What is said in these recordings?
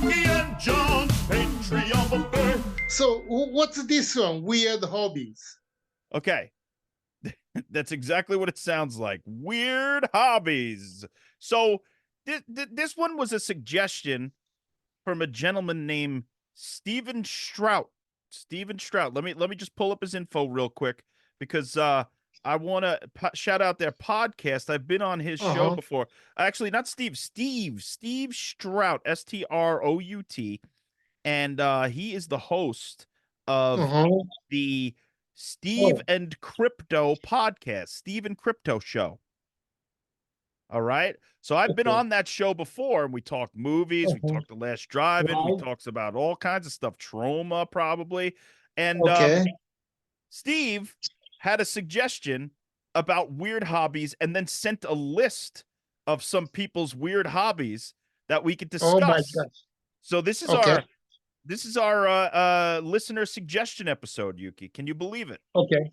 Yuki and John's Patreon buffet. So what's this one? Weird hobbies. Okay. That's exactly what it sounds like. Weird hobbies. So this one was a suggestion from a gentleman named Steven Strout. Steven Strout. Let me just pull up his info real quick because I want to shout out their podcast. I've been on his show before. Actually, not Steve. Steve Strout. Strout. And he is the host of the Steve and Crypto podcast, Steve and Crypto Show. All right. So I've been on that show before, and we talked movies, we talked The Last Drive-In, we talked about all kinds of stuff, trauma probably. And Steve had a suggestion about weird hobbies and then sent a list of some people's weird hobbies that we could discuss. Oh my gosh. So this is our listener suggestion episode, Yuki. Can you believe it? Okay.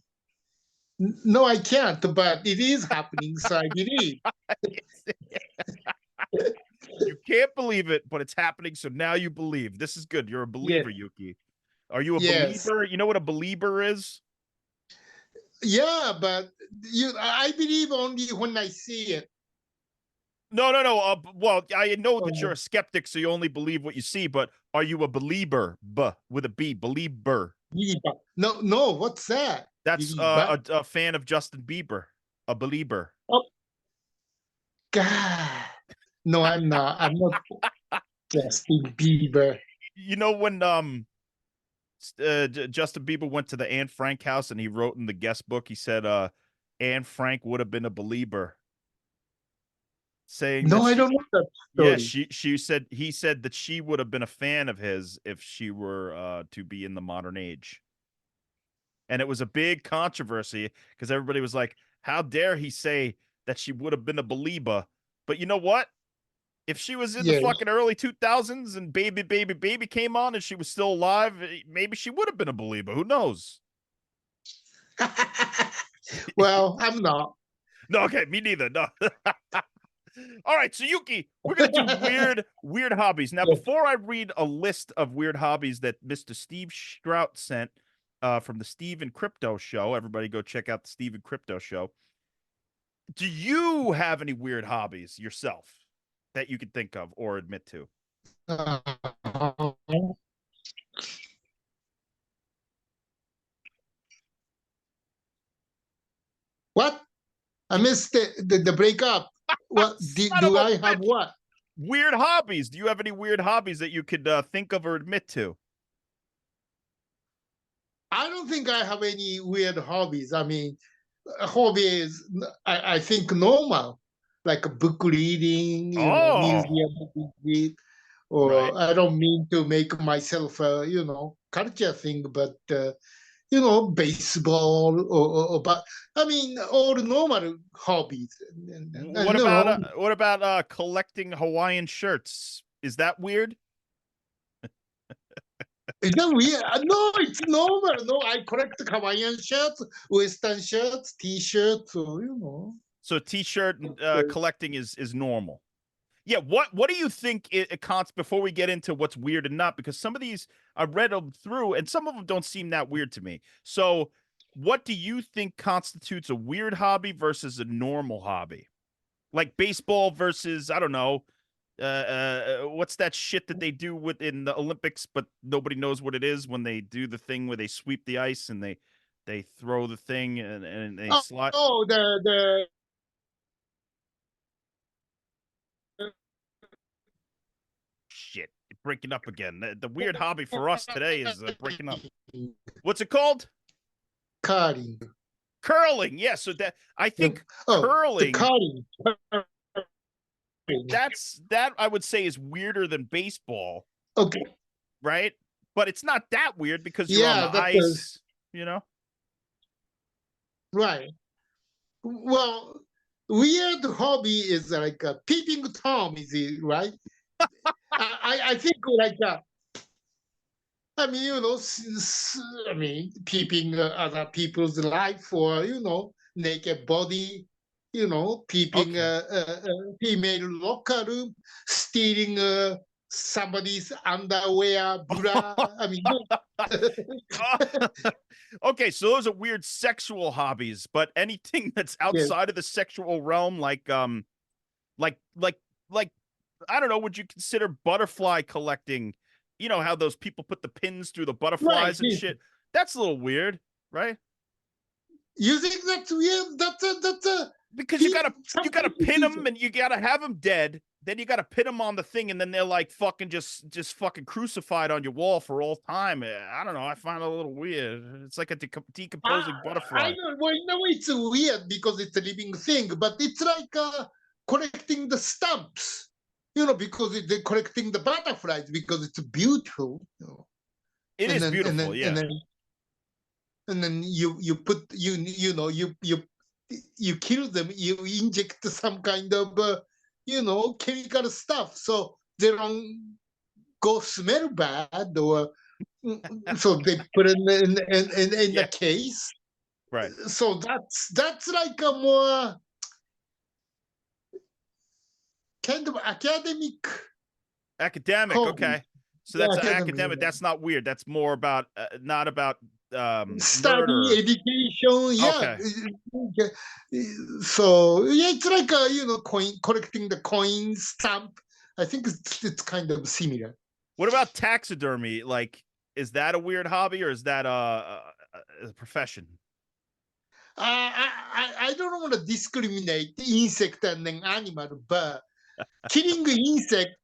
No, I can't, but it is happening, so I believe. You can't believe it, but it's happening, so now you believe. This is good. You're a believer, Yuki. Are you a believer? You know what a believer is? Yeah, but I believe only when I see it. No. Well, I know that you're a skeptic, so you only believe what you see, but are you a believer? With a B, believer. No, what's that? That's a fan of Justin Bieber, a believer. Oh, God. No, I'm not. I'm not Justin Bieber. You know when Justin Bieber went to the Anne Frank house and he wrote in the guest book, he said Anne Frank would have been a believer. Saying no, I don't know that story. Yeah, he said that she would have been a fan of his if she were to be in the modern age. And it was a big controversy because everybody was like, how dare he say that she would have been a believer? But you know what? If she was in the fucking early 2000s and baby came on and she was still alive, maybe she would have been a believer. Who knows? Well, I'm not. No, okay, me neither. No. All right, so Yuki, we're going to do weird hobbies. Now, before I read a list of weird hobbies that Mr. Steve Strout sent from the Steve and Crypto Show, everybody go check out the Steve and Crypto Show. Do you have any weird hobbies yourself that you could think of or admit to? What? I missed the breakup. What do I have? What weird hobbies? Do you have any weird hobbies that you could think of or admit to? I don't think I have any weird hobbies. I mean, hobbies I think normal, like book reading, museum visit, or I don't mean to make myself culture thing, but baseball or but I mean all normal hobbies. What about collecting Hawaiian shirts? Is that weird? Is that weird? No, it's normal. No, I collect Hawaiian shirts, Western shirts, T-shirts, or So T-shirt collecting is normal. Yeah, what do you think it counts before we get into what's weird and not? Because some of these I read them through, and some of them don't seem that weird to me. So, what do you think constitutes a weird hobby versus a normal hobby? Like baseball versus, I don't know, what's that shit that they do within the Olympics, but nobody knows what it is when they do the thing where they sweep the ice and they throw the thing and they slide. Oh, the shit, breaking up again. The weird hobby for us today is breaking up. What's it called? Curling. Curling, yeah. So that I think curling. Curling. That I would say is weirder than baseball. Okay. Right? But it's not that weird because you're on the ice, Right. Well, weird hobby is like a peeping Tom, is it right? I think like I mean, peeping other people's life or naked body, peeping a female locker room, stealing somebody's underwear, bra. I mean, Okay, so those are weird sexual hobbies, but anything that's yes. outside of the sexual realm, like like I don't know, would you consider butterfly collecting? You know how those people put the pins through the Right. butterflies and Yes. shit? That's a little weird, right? You think that's weird? That's a Because you some gotta people pin do them and you gotta have them dead. Then you gotta pin them on the thing, and then they're like fucking just fucking crucified on your wall for all time. I don't know. I find it a little weird. It's like a decomposing I butterfly. know. Well, it's weird because it's a living thing, but it's like collecting the stamps. Because they're collecting the butterflies because it's beautiful. It And is then beautiful, yeah. and then you put you kill them. You inject some kind of chemical stuff so they don't go smell bad or so they put it in Yeah, the case. right. So that's like a more kind of academic Academic, hobby. okay. So Yeah, that's academic. academic. That's not weird. That's more about not about Study, murder. education, yeah. Okay. So yeah, it's like coin collecting the coin stamp. I think it's kind of similar. What about taxidermy? Like, is that a weird hobby or is that a profession? I don't want to discriminate insect and an animal, but killing insect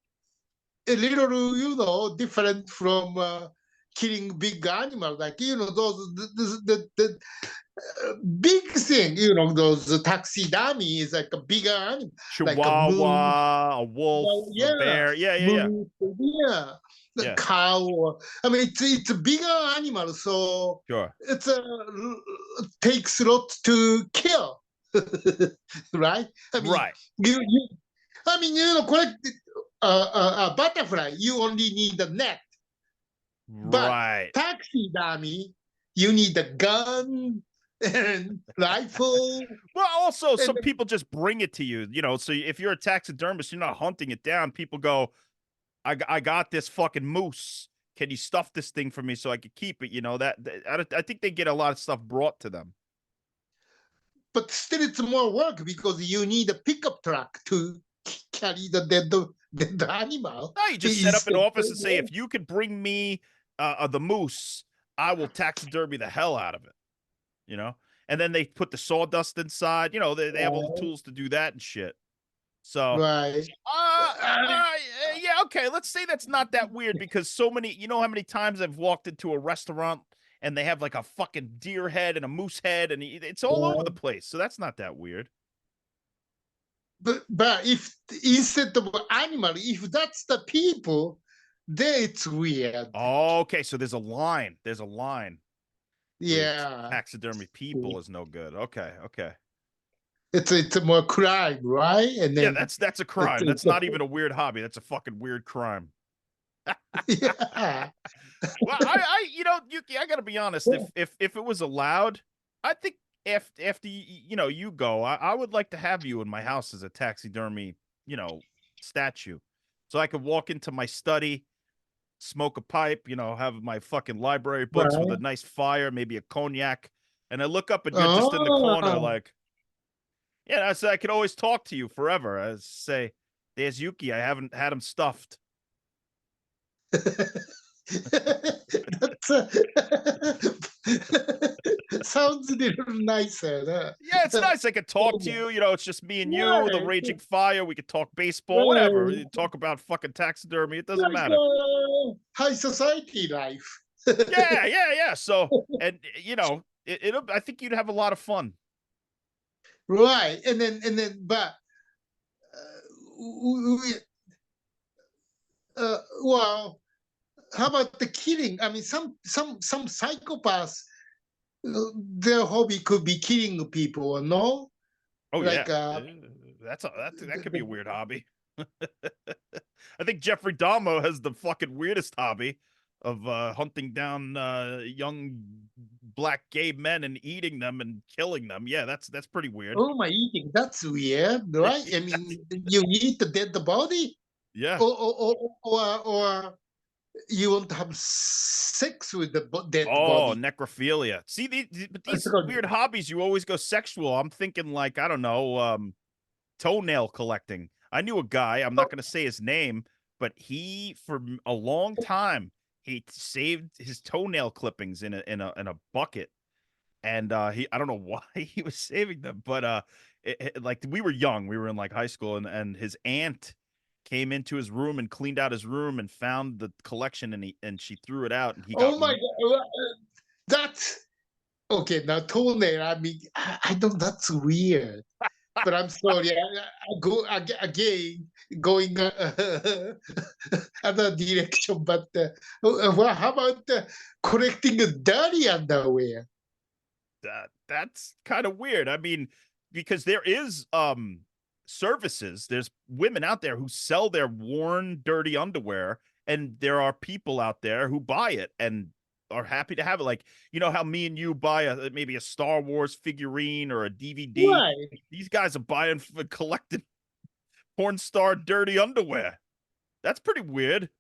a little different from killing big animal like those the big thing those taxidermy is like a bigger animal like a moon. Chihuahua, a wolf, a Yeah, bear. Yeah, yeah, yeah. moon, yeah, the Yeah, cow. I mean, it's a bigger animal, so sure. it's it takes a lot to kill, right? I mean, Right. you I mean, collect a butterfly, you only need a net. But Right. taxidermy, you need a gun and rifle. Well, also, And some people just bring it to you, so if you're a taxidermist, you're not hunting it down. People go, I got this fucking moose. Can you stuff this thing for me so I could keep it? I think they get a lot of stuff brought to them. but still, it's more work because you need a pickup truck to carry the dead animal. No, you just set up an office and say, if you could bring me the moose, I will taxidermy the hell out of it. And then they put the sawdust inside. They have all the tools to do that and shit. So, Right. yeah, okay. Let's say that's not that weird because so many. You know how many times I've walked into a restaurant and they have like a fucking deer head and a moose head and it's all over the place. So that's not that weird. But if instead of animal, if that's the people, then it's weird. Oh, okay, so there's a line. There's a line. Yeah. Taxidermy people is no good. Okay, okay. It's a more crime, right? And Yeah, then that's a crime. That's not even a weird hobby. That's a fucking weird crime. yeah. Well, Yuki, I gotta be honest. If it was allowed, I think after you go, I would like to have you in my house as a taxidermy, statue, so I could walk into my study, smoke a pipe, have my fucking library books with a Right. nice fire, maybe a cognac, and I look up and you're just in the corner, like, yeah. So I could always talk to you forever. I say, "There's Yuki. I haven't had him stuffed." That's sounds a little nicer. Yeah, it's nice. I could talk to you. It's just me and you, the Right. raging fire. We could talk baseball, whatever. Right. We could talk about fucking taxidermy. It doesn't Like matter. high society life. Yeah, yeah, yeah. So, and I think you'd have a lot of fun. Right. And then, but we, well, how about the killing? I mean, some psychopaths, their hobby could be killing people, or no? Oh Like yeah, that could be a weird hobby. I think Jeffrey Dahmer has the fucking weirdest hobby of hunting down young black gay men and eating them and killing them. Yeah, that's pretty weird. oh my eating, that's weird, right? I mean, you eat the dead body. Yeah. or you want to have sex with the dead Oh, body. necrophilia. See, but It's these called- weird hobbies, you always go sexual. I'm thinking like, I don't know, toenail collecting. I knew a guy, I'm not going to say his name, but he, for a long time, he saved his toenail clippings in a bucket. And I don't know why he was saving them, but like we were young, we were in like high school, and his aunt came into his room and cleaned out his room and found the collection, and she threw it out, and he got Oh my God. That's okay. Now, toenail, I mean, I don't, that's weird. But I'm sorry. I go again, going other direction. But well, how about collecting dirty underwear? that's kind of weird. I mean, because there is services, there's women out there who sell their worn, dirty underwear, and there are people out there who buy it and are happy to have it. Like, you know how me and you buy maybe a Star Wars figurine or a DVD. Right. These guys are buying collecting porn star dirty underwear. That's pretty weird.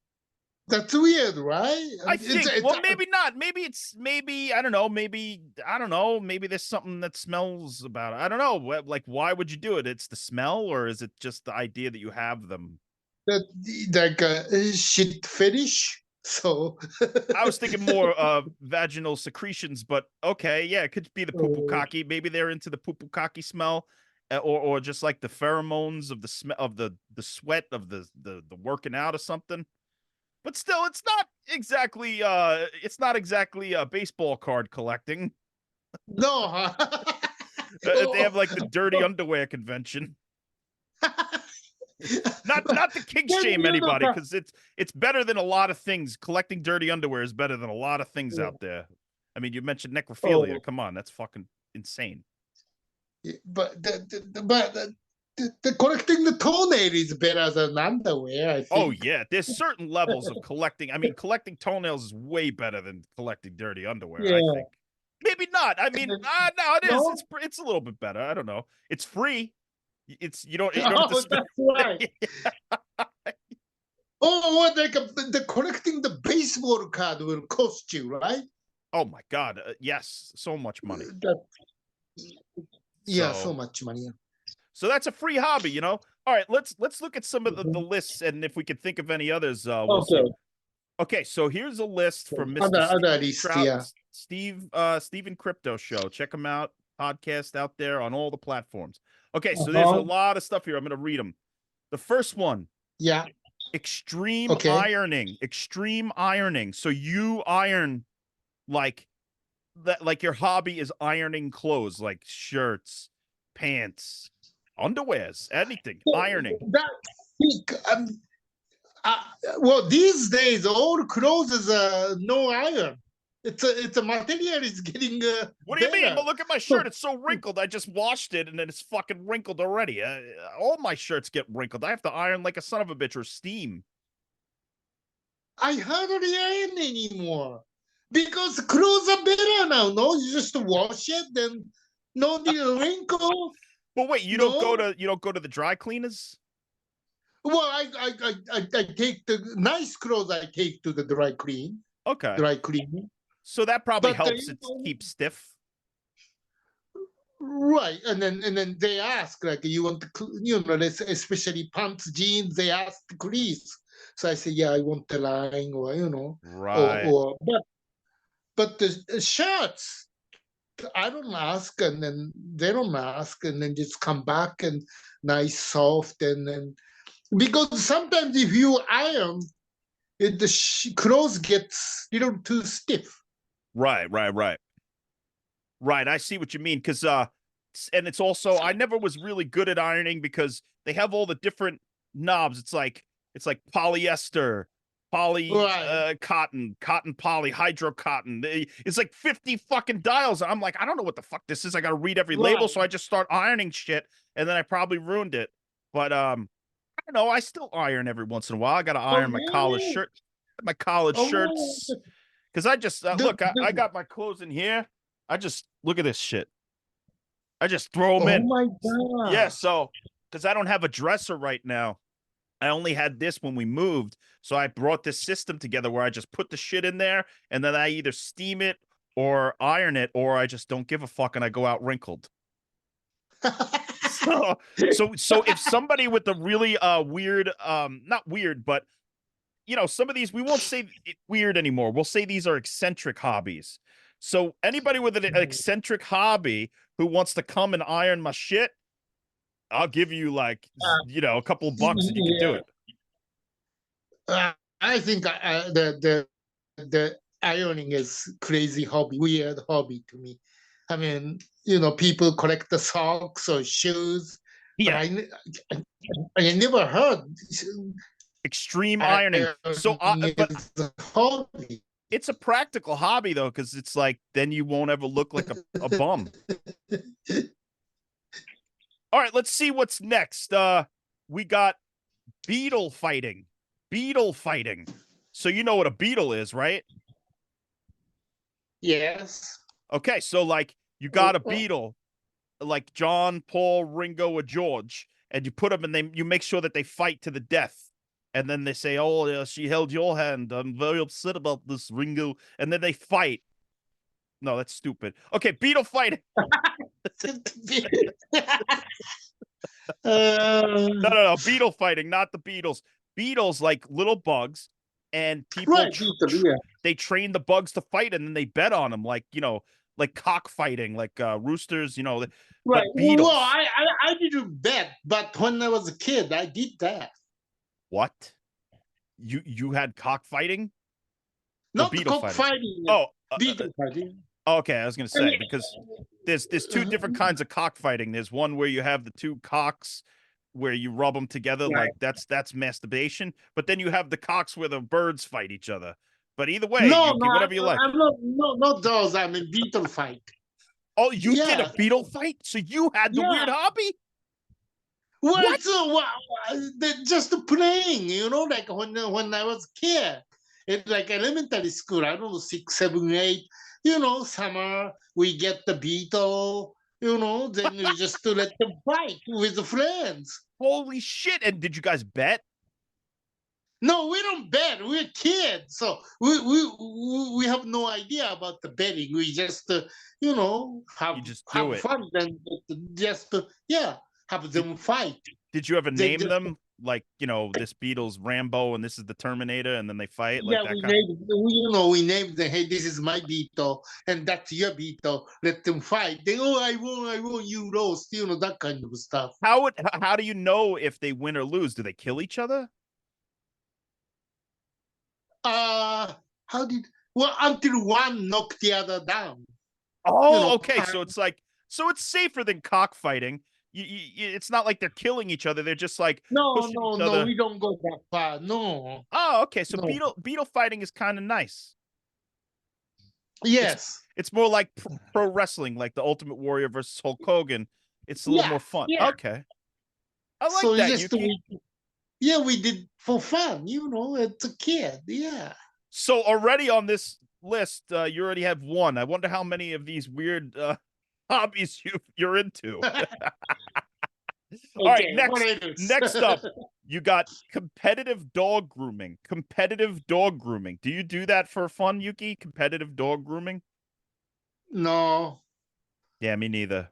That's weird, right? I It's, think. it's, Well, maybe not. Maybe I don't know. Maybe I don't know. Maybe there's something that smells about it. I don't know. Like, why would you do it? It's the smell, or is it just the idea that you have them? that like a shit fetish. So I was thinking more vaginal secretions, but okay, yeah, it could be the pupukaki. Maybe they're into the pupukaki smell, or just like the pheromones of the smell of the sweat of the working out or something. But still, it's not exactly baseball card collecting. no, huh? They have like the dirty underwear convention. Not to kink Then shame you know anybody, that- because it's better than a lot of things. Collecting dirty underwear is better than a lot of things out there. I mean, you mentioned necrophilia. Oh. Come on, that's fucking insane. but the collecting the toenail is better than underwear, I think. Oh yeah, there's certain levels of collecting. I mean, collecting toenails is way better than collecting dirty underwear, I Yeah. think. Maybe not. I mean, no, it is. No? It's a little bit better. I don't know. It's free. You don't have to Oh, spend. that's right. Oh, like the collecting the baseball card will cost you, right? Oh my god, yes, so much money. Yeah, So- so much money. So that's a free hobby, you know. All right, let's look at some of the lists, and if we can think of any others, we'll see. Okay. Okay, so here's a list from Mr. Other Steve list, Stroud, yeah. Steven Crypto Show. Check him out. Podcast out there on all the platforms. Okay, so there's a lot of stuff here. I'm going to read them. The first one, Yeah. extreme Okay. ironing. Extreme ironing. So you iron like that, like your hobby is ironing clothes, like shirts, pants, underwears, anything. Ironing. Well, these days all clothes is no iron. It's a material is getting What do you mean? better. But look at my shirt. It's so wrinkled. I just washed it and then it's fucking wrinkled already. All my shirts get wrinkled. I have to iron like a son of a bitch or steam. I hardly iron anymore because clothes are better now. No, you just wash it, then no need a wrinkle. But wait, you don't go to the dry cleaners? Well, I take the nice clothes. I take to the dry cleaning. So that probably But, helps you it know- keep stiff. Right, and then they ask like, you want to, especially pants, jeans. They ask to crease, so I say, yeah, I want the line, or Right. but the shirts, I don't ask, and then they don't ask, and then just come back and nice, soft, and then because sometimes if you iron, the clothes gets little too stiff. Right. Right. I see what you mean. Cause and it's also I never was really good at ironing because they have all the different knobs. It's like polyester, cotton poly, hydro cotton. It's like 50 fucking dials. I'm like, I don't know what the fuck this is. I gotta read every label, so I just start ironing shit, and then I probably ruined it. But I don't know. I still iron every once in a while. I gotta iron my college really? shirt, my college shirts. Because I just look, I got my clothes in here. I just look at this shit. I just throw them in. Oh my god! Yeah, so because I don't have a dresser right now, I only had this when we moved, so I brought this system together where I just put the shit in there, and then I either steam it or iron it, or I just don't give a fuck and I go out wrinkled. So if somebody with a really weird, not weird, but some of these we won't say it weird anymore. We'll say these are eccentric hobbies. So anybody with an eccentric hobby who wants to come and iron my shit, I'll give you like a couple of bucks and you can do it. I think the ironing is crazy hobby, weird hobby to me. I mean, people collect the socks or shoes, Yeah. but I never heard extreme ironing. So, but it's a hobby. It's a practical hobby though, because it's like then you won't ever look like a bum. All right, let's see what's next. We got beetle fighting. Beetle fighting. So you know what a beetle is, right? Yes. Okay, so like you got a beetle, like John, Paul, Ringo, or George, and you put them and you make sure that they fight to the death. And then they say, "Oh, she held your hand. I'm very upset about this, Ringo." And then they fight. No, that's stupid. Okay, beetle fighting. No, beetle fighting, not the Beatles. Beetles like little bugs, and people they train the bugs to fight, and then they bet on them, like like cockfighting, like roosters, Right. But beetles. Well, I didn't bet, but when I was a kid, I did that. What? You had cockfighting? Not cockfighting. Oh, beetle fighting. Okay, I was gonna say because there's two different kinds of cockfighting. There's one where you have the two cocks where you rub them together, like that's masturbation. But then you have the cocks where the birds fight each other. But either way, whatever you like. I'm not those. I mean beetle fight. Oh, you did a beetle fight? So you had the weird hobby? Well, it's just playing, like when I was a kid, it's like elementary school. I don't know, 6, 7, 8. Summer we get the beetle. Then we just let them fight with the friends. Holy shit! And did you guys bet? No, we don't bet. We're kids, so we have no idea about the betting. We just have fun and just have them fight. Did you ever name them like this beetle's Rambo and this is the Terminator, and then they fight? Like we named them. Hey, this is my beetle and that's your beetle. Let them fight. Then I won, you lost. That kind of stuff. How do you know if they win or lose? Do they kill each other? Until one knocked the other down. Oh, okay. So it's safer than cockfighting. It's not like they're killing each other. They're just like no, we don't go that far. No. Oh, okay. So beetle fighting is kind of nice. Yes. It's more like pro wrestling, like the Ultimate Warrior versus Hulk Hogan. It's a little more fun. Yeah. Okay. I like that. We did for fun. It's a kid. Yeah. So already on this list, you already have one. I wonder how many of these weird hobbies you're into. All right, next up, you got competitive dog grooming. Competitive dog grooming. Do you do that for fun, Yuki? Competitive dog grooming? No. Yeah, me neither.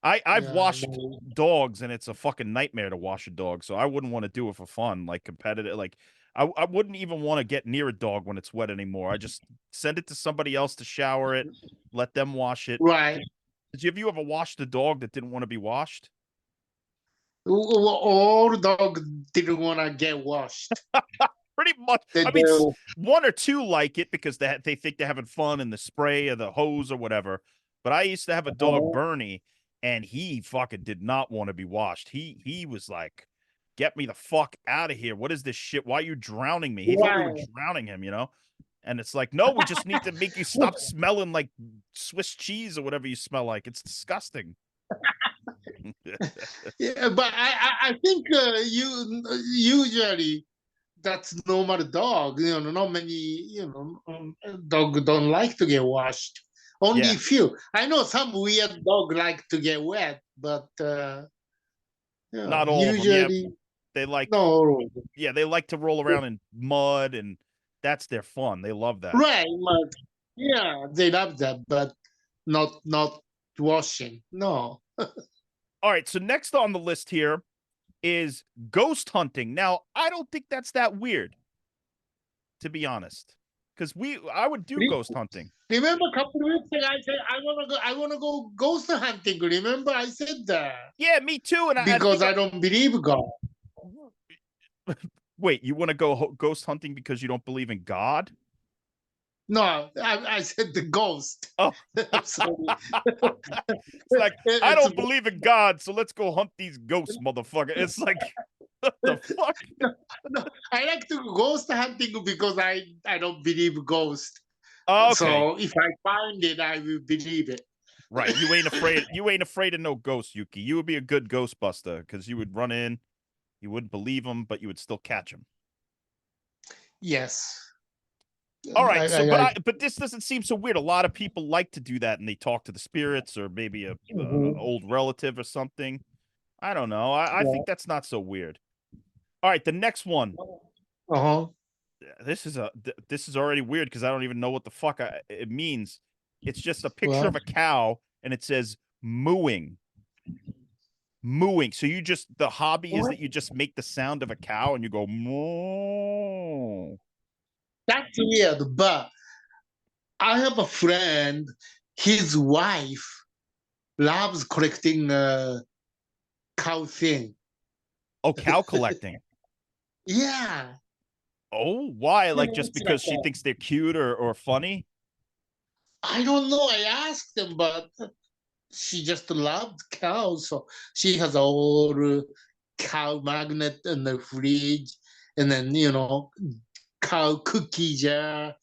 I've washed dogs, and it's a fucking nightmare to wash a dog, so I wouldn't want to do it for fun, like competitive. Like I wouldn't even want to get near a dog when it's wet anymore. I just send it to somebody else to shower it, let them wash it. Right. Have you ever washed a dog that didn't want to be washed? All dogs didn't want to get washed. Pretty much. I mean, one or two like it because they think they're having fun in the spray or the hose or whatever. But I used to have a dog, Bernie, and he fucking did not want to be washed. He was like, "Get me the fuck out of here! What is this shit? Why are you drowning me?" He thought we were drowning him, And it's like, no, we just need to make you stop smelling like Swiss cheese or whatever you smell like. It's disgusting. Yeah, but I think usually that's normal dog. Not many dog don't like to get washed. Only few. I know some weird dog like to get wet, but not all usually of them. Yeah. They like, No, yeah, they like to roll around in mud, and that's their fun. They love that. right, but yeah, they love that, but not washing. No. All right, so next on the list here is ghost hunting. Now, I don't think that's that weird, to be honest, because I would do ghost hunting. Remember a couple of weeks ago, I said I wanna go ghost hunting. Remember, I said that Yeah, me too. And because I don't believe God. Wait, you want to go ghost hunting because you don't believe in God? No, I said the ghost. Oh, Sorry. it's like I don't believe in God, so let's go hunt these ghosts, motherfucker. It's like, what the fuck? No, I like to go ghost hunting because I don't believe ghosts. Oh, okay. So if I find it, I will believe it. Right. You ain't afraid. You ain't afraid of no ghosts, Yuki. You would be a good Ghostbuster because you would run in, you wouldn't believe them, but you would still catch them. Yes. All right. But this doesn't seem so weird. A lot of people like to do that, and they talk to the spirits or maybe a old relative or something. I don't know. I think that's not so weird. All right, the next one. Uh-huh. This is already weird because I don't even know what the fuck it means. It's just a picture of a cow, and it says mooing. Mooing. So the hobby is that you just make the sound of a cow and you go moo. That's weird, but I have a friend, his wife loves collecting cow thing. Oh, cow collecting. Yeah. Oh, why? Like just it's because like she thinks they're cute or funny? I don't know. I asked them, but she just loved cows. So she has a whole cow magnet in the fridge, and then cow cookie jar,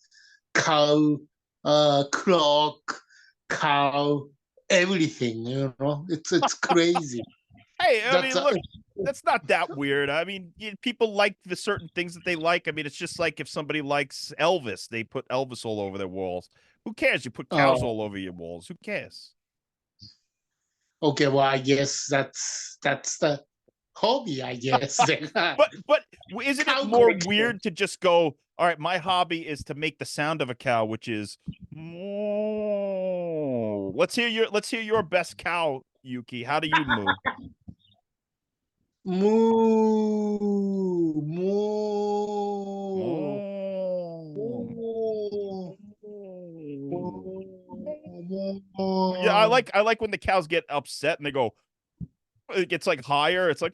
cow clock, cow everything. It's crazy. Hey, I mean, That's look, that's not that weird. I mean, people like the certain things that they like. I mean, it's just like if somebody likes Elvis, they put Elvis all over their walls. Who cares? You put cows all over your walls. Who cares? Okay, well, I guess that's the hobby, I guess. but isn't it more weird to just go, all right, my hobby is to make the sound of a cow, which is moo. Let's hear your best cow, Yuki. How do you moo? Moo, Moo. Yeah, I like when the cows get upset and they go, it gets like higher. It's like,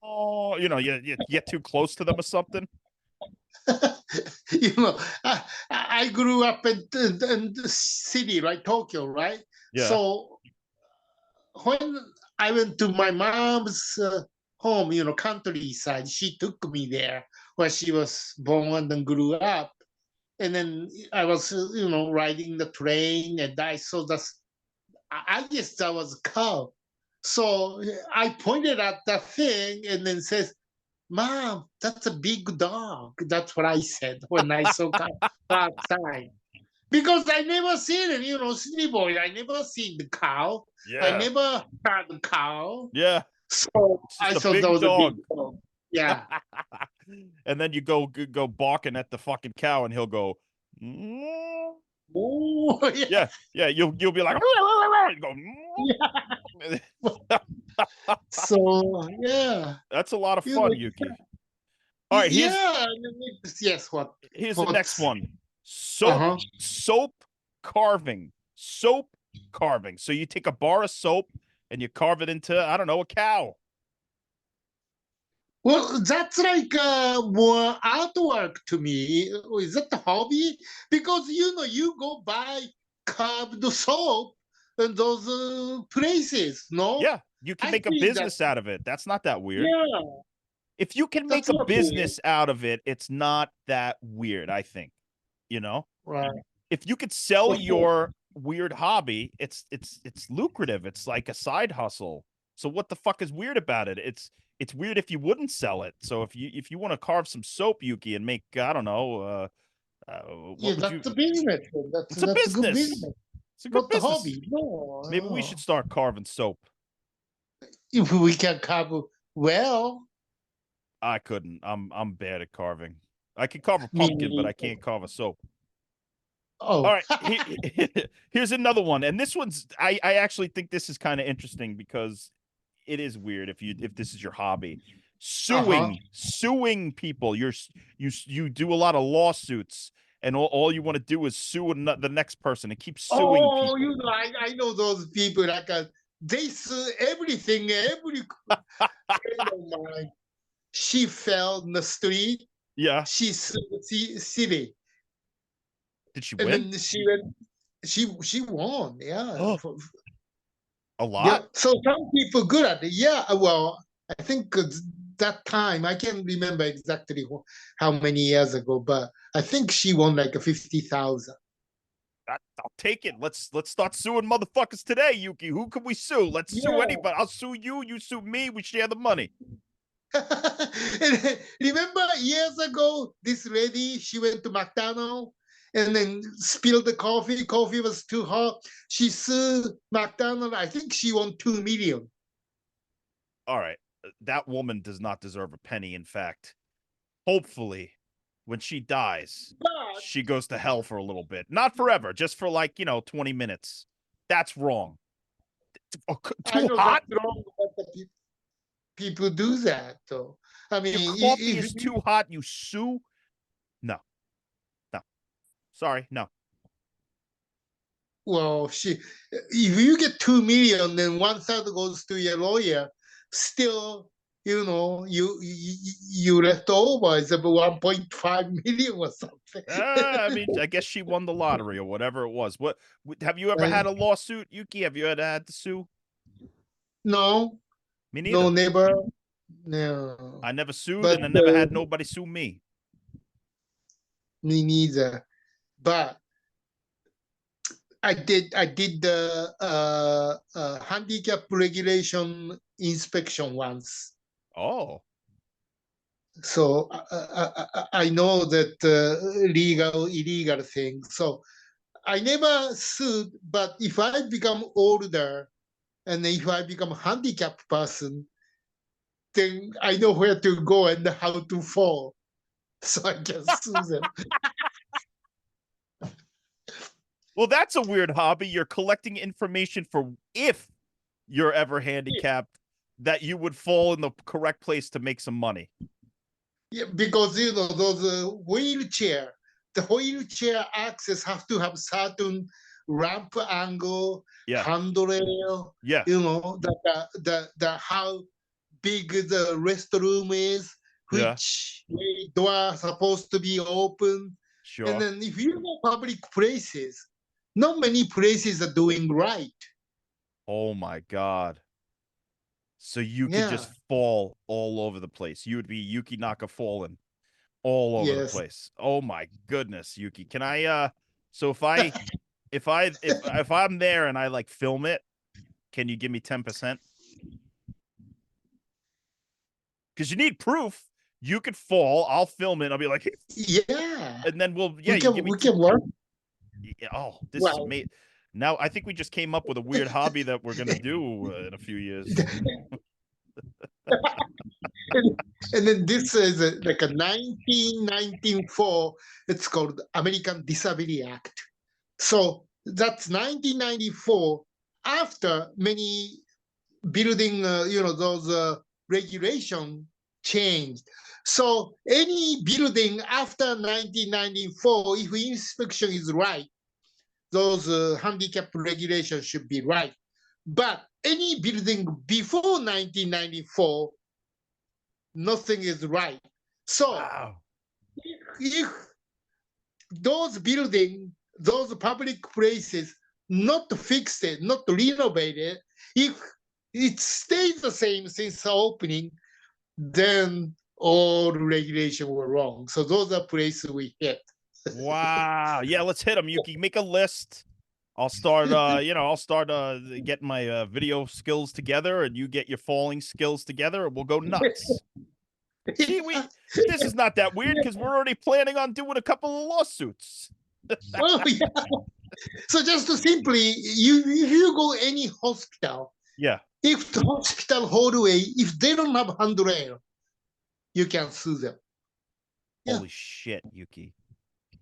oh, you get too close to them or something. I grew up in the city, right? Tokyo, right? Yeah. So when I went to my mom's home, countryside, she took me there where she was born and grew up. And then I was, riding the train, and I saw I guess that was a cow. So I pointed at that thing and then says, "Mom, that's a big dog." That's what I said when I saw cow outside. Because I never seen it, city boy. I never seen the cow. Yeah. I never had the cow. Yeah. So I thought that was a big dog. Yeah. And then you go barking at the fucking cow, and he'll go, Oh, yeah. You'll be like, go, So yeah, that's a lot of fun, Yuki. All right, yes. What? Here's the next one. Soap carving. Soap carving. So you take a bar of soap and you carve it into, I don't know, a cow. Well, that's like more artwork to me. Is that the hobby? Because you go buy carved soap in those places. No. Yeah, you can make a business out of it. That's not that weird. Yeah. If you can make a business out of it, it's not that weird, I think. Right. If you could sell your weird hobby, it's lucrative. It's like a side hustle. So what the fuck is weird about it? It's weird if you wouldn't sell it. So if you want to carve some soap, Yuki, and make, I don't know, that's a business. That's a business. good business. It's a good Not business. the hobby. No. Maybe we should start carving soap. If we can carve well. I couldn't. I'm bad at carving. I can carve a Me pumpkin, but I neither. can't carve a soap. All Oh, right, here's another one, and this one's I actually think this is kind of interesting because it is weird if this is your hobby. uh-huh. Suing people. You do a lot of lawsuits, and all you want to do is sue the next person and keep suing Oh, people. I know those people like they sue everything. Every friend of mine, she fell in the street. Yeah. She sued the city, Did she and win? then she went. She won. Yeah, Oh, a yeah. lot? So some people good at it. Yeah. Well, I think that time I can't remember exactly how many years ago, but I think she won like 50,000. I'll take it. Let's start suing motherfuckers today, Yuki. Who can we sue? Let's sue Yeah. anybody. I'll sue you. You sue me. We share the money. And remember years ago, this lady, she went to McDonald's and then spilled the coffee. Coffee was too hot. She sued McDonald's. I think she won 2 million. All right. That woman does not deserve a penny. In fact, hopefully, when she dies, But she goes to hell for a little bit. Not forever, just for 20 minutes. That's wrong. I Too know hot? that's wrong, but people do that. So I mean, Your coffee if is too hot, you sue? No. No. Sorry, no. well, if you get 2 million, then 1/3 goes to your lawyer. Still, you left over is about 1.5 million or something. I mean, I guess she won the lottery or whatever it was. What have you ever had a lawsuit, Yuki? Have you ever had to sue? No, Me no, neither. never, no. I never sued, But and I never had nobody sue me. me neither. But I did the handicap regulation inspection once. Oh, So I know that legal, illegal thing. So I never sued, but if I become older and if I become a handicapped person, then I know where to go and how to fall. So I can sue them. well, that's a weird hobby. You're collecting information for if you're ever handicapped, that you would fall in the correct place to make some money. Yeah, because those the wheelchair access have to have certain ramp angle, Yeah. handrail. Yeah. The how big the restroom is, Yeah. which way door supposed to be open. Sure. And then if you go public places, not many places are doing right. Oh my God. So you could Yeah. just fall all over the place. You would be Yuki Naka falling all over the Yes. place. Oh my goodness, Yuki. Can I so if I'm there and I like film it, can you give me 10%? Because you need proof. You could fall, I'll film it, I'll be like, Yeah. and then We you can give me we can work. Yeah, oh, this is Well, amazing. Now I think we just came up with a weird hobby that we're gonna do in a few years. and then this is like a 1994. It's called American Disability Act. So that's 1994. After many building, those regulation changed. So any building after 1994, if inspection is right, those handicap regulations should be right. But any building before 1994, nothing is right. So Wow. if those buildings, those public places, not fixed it, not renovated, if it stays the same since the opening, then all the regulations were wrong. So those are places we hit. Wow. Yeah, let's hit them, Yuki. Make a list. I'll start getting my video skills together, and you get your falling skills together, and we'll go nuts. See, this is not that weird because we're already planning on doing a couple of lawsuits. Oh, yeah. So just to simply, if you go any hospital, Yeah. if the hospital hallway, if they don't have handrail, you can sue them. Yeah. Holy shit, Yuki.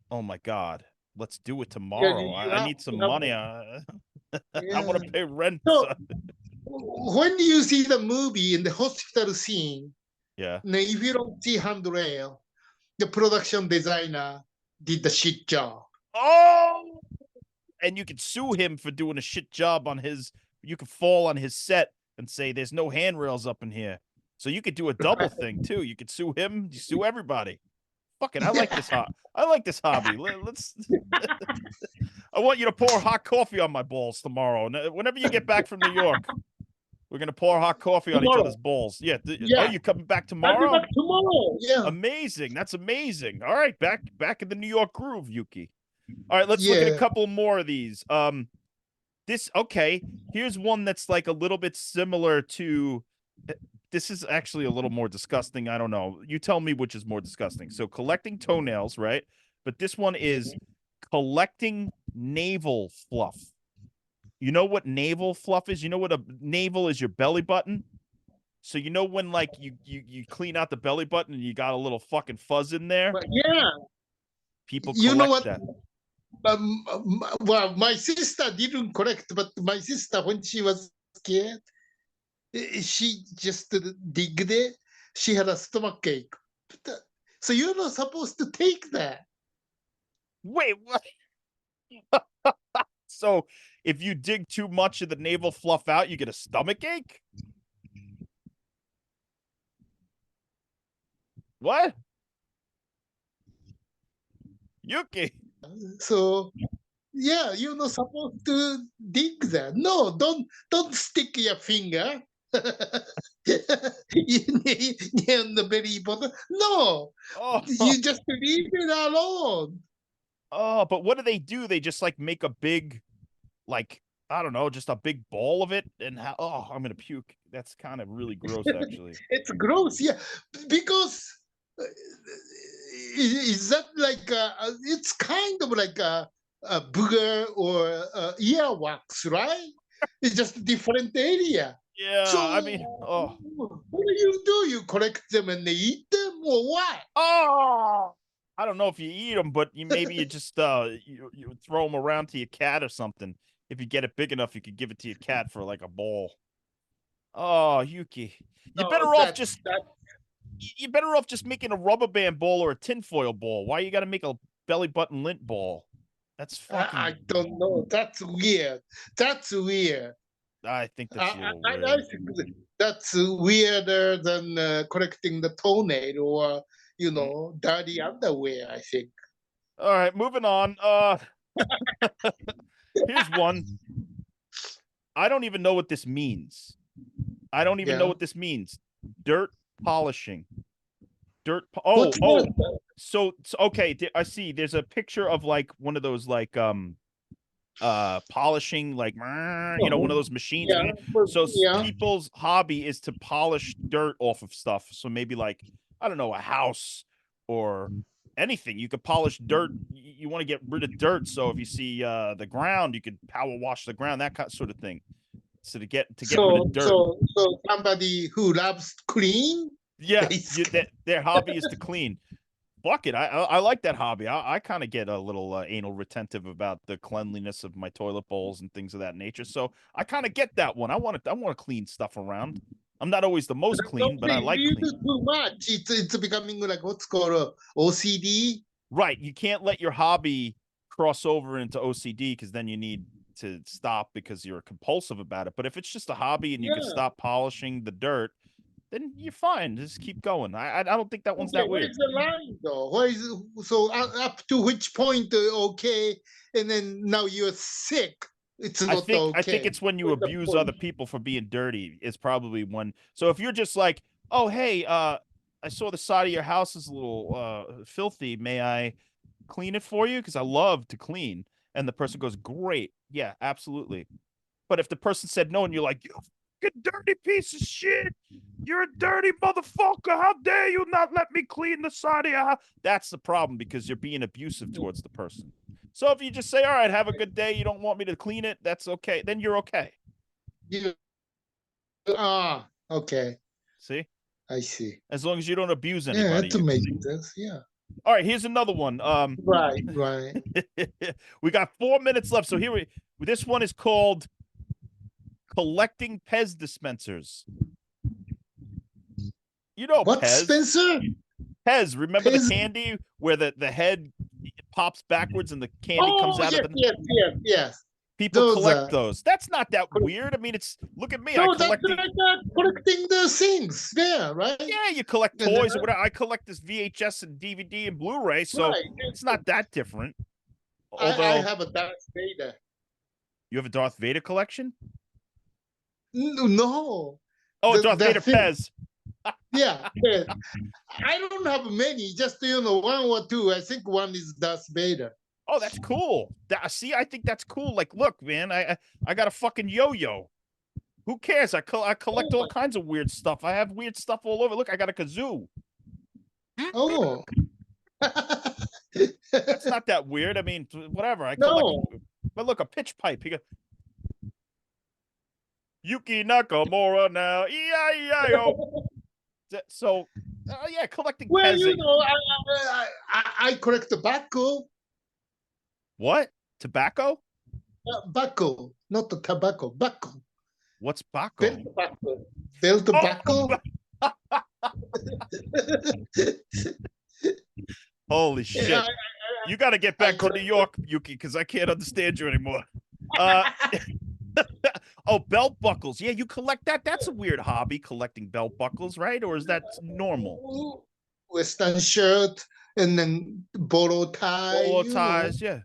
Oh my God. Let's do it Yeah, tomorrow. you I have need some to have money. them. I want to Yeah. pay rent. So when you see the movie in the hospital scene, Yeah. now if you don't see handrail, the production designer did the shit job. Oh, and you could sue him for doing a shit job on his. You could fall on his set and say, "There's no handrails up in here." So you could do a double thing too. You could sue him. You sue everybody. Fuck it. I like this I like this hobby. Let's. I want you to pour hot coffee on my balls tomorrow. Whenever you get back from New York, we're gonna pour hot coffee on each Tomorrow. other's balls. Yeah. Oh, Yeah. you coming back I'll be tomorrow? back tomorrow. Yeah. Amazing. That's amazing. All right, back in the New York groove, Yuki. All right, let's look at a Yeah. couple more of these. This okay. Here's one that's like a little bit similar to. This is actually a little more disgusting. I don't know. You tell me which is more disgusting. So collecting toenails, right? But this one is collecting navel fluff. You know what navel fluff is? You know what a navel is? Your belly button. So you know when like you clean out the belly button and you got a little fucking fuzz in there? But yeah. People You know collect what? that. Well, my sister didn't correct, but my sister, when she was scared, she just digged it. She had a stomach ache. So you're not supposed to take that. Wait, what? So if you dig too much of the navel fluff out, you get a stomach ache? What? Yuki. So yeah, you're not supposed to dig that. No, don't stick your finger near the belly button. No, Oh, you just leave it alone. oh, but what do? They just like make a big, like, I don't know, just a big ball of it and oh, I'm gonna puke. That's kind of really gross, actually. It's gross, yeah, because is that like it's kind of like a booger or earwax, right? It's just a different area. Yeah, So I mean, oh, what do? You collect them and they eat them, or what? oh. I don't know if you eat them, but maybe you just you throw them around to your cat or something. If you get it big enough, you could give it to your cat for like a bowl. Oh, Yuki, No, you're better off just making a rubber band ball or a tinfoil ball. Why you got to make a belly button lint ball? That's fucking. I don't know. That's weird. That's weird. I think that's a little I weird. think that's weirder than collecting the toenail or dirty underwear. I think. All right, moving on. Here's one. I don't even know what this means. I don't even know Yeah. what this means. Dirt polishing. What's that? So okay, I see. There's a picture of like one of those like polishing like one of those machines. Yeah, but- So yeah. people's hobby is to polish dirt off of stuff. So maybe like I don't know, a house or anything. You could polish dirt. You want to get rid of dirt. So if you see the ground, you could power wash the ground, that kind sort of thing. So to get rid of dirt. So somebody who loves clean. Yeah, basically. their hobby is to clean. Fuck it, I like that hobby. I kind of get a little anal retentive about the cleanliness of my toilet bowls and things of that nature. So I kind of get that one. I want to clean stuff around. I'm not always the most clean, but I like you clean. do too much. It's becoming like what's called OCD. Right, you can't let your hobby cross over into OCD because then you need to stop because you're compulsive about it. But if it's just a hobby and you can Yeah. stop polishing the dirt, then you're fine. Just keep going. I don't think that one's that weird. Where's the line though? So up to which point okay, and then now you're sick. It's not okay. I think it's when you Where's the abuse point? other people for being dirty is probably when. So if you're just like, oh hey, I saw the side of your house is a little filthy. May I clean it for you? Because I love to clean. And the person goes, great, yeah, absolutely. But if the person said no, and you're like, you fucking dirty piece of shit, you're a dirty motherfucker. How dare you not let me clean the side of your house? That's the problem because you're being abusive towards the person. So if you just say, all right, have a good day, you don't want me to clean it, that's okay. Then you're okay. Okay. See? I see. as long as you don't abuse Yeah, anybody. that makes sense. Yeah. All right, here's another one. Right, right. We got 4 minutes left. So this one is called collecting Pez dispensers. You know What, Pez. Spencer? Pez, remember Pez? the candy where the head pops backwards and the candy comes out yes, of the yes. people Those collect those. That's not that weird. I mean, look at me. I No, collect that's like collecting the things there, right? Yeah, you collect And toys then- or whatever. I collect this VHS and DVD and Blu-ray, so Right. it's not that different. I Although have a Darth Vader. you have a Darth Vader collection? No. Oh, The- Darth the Vader thing- Pez. Yeah. I don't have many, just one or two. I think one is Darth Vader. Oh, that's cool. See, I think that's cool. Like, look, man, I got a fucking yo-yo. Who cares? I collect all kinds of weird stuff. I have weird stuff all over. Look, I got a kazoo. Oh. That's not that weird. I mean, whatever. I collect. No. But look, a pitch pipe. Yuki Nakamura now. E-I-E-I-O. So, yeah, collecting Well, Pez. I collect tobacco. What? Tobacco? Tobacco, not the tobacco. Tobacco. What's Baco? Bell tobacco. Bell tobacco. Holy shit. Yeah, You got to get back to collect- New York, Yuki, because I can't understand you anymore. Oh, belt buckles. Yeah, you collect that. That's a weird hobby, collecting belt buckles, right? Or is that normal? Western shirt and then bolo tie. Polo you know. ties, yeah.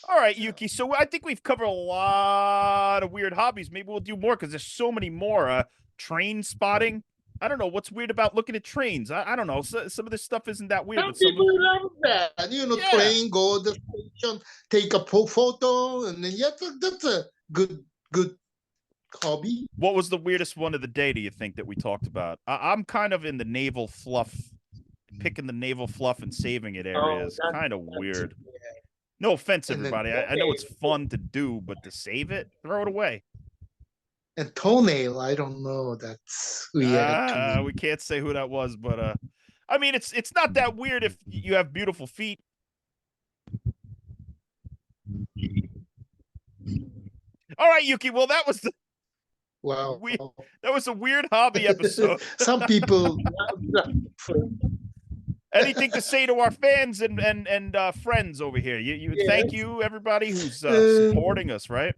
All right, Yuki. So I think we've covered a lot of weird hobbies. Maybe we'll do more because there's so many more. Train spotting. I don't know what's weird about looking at trains. I don't know. Some of this stuff isn't that weird. Some But some people love that. Yeah. Train, go to the station, take a photo, and then that's a good hobby. What was the weirdest one of the day, do you think, that we talked about? I'm kind of in the naval fluff, picking the naval fluff and saving it area is kind of weird. No offense, And then- everybody. I know it's fun to do, but to save it, throw it away. And toenail, I don't know. That's weird to me. We can't say who that was, but I mean, it's not that weird if you have beautiful feet. All right, Yuki. Well, that was Wow. that was a weird hobby episode. Some people love that. Anything to say to our fans and friends over here? You Yeah. Thank you, everybody who's supporting us, right?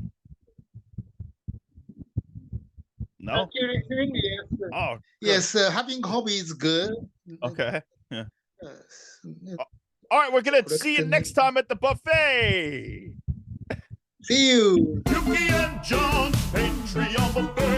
No. Oh, good. Yes, having hobby is good. Okay. Yes. All right, we're gonna Correct. see you next time at the buffet. See you. Yuki and John's Pantry of a Bird.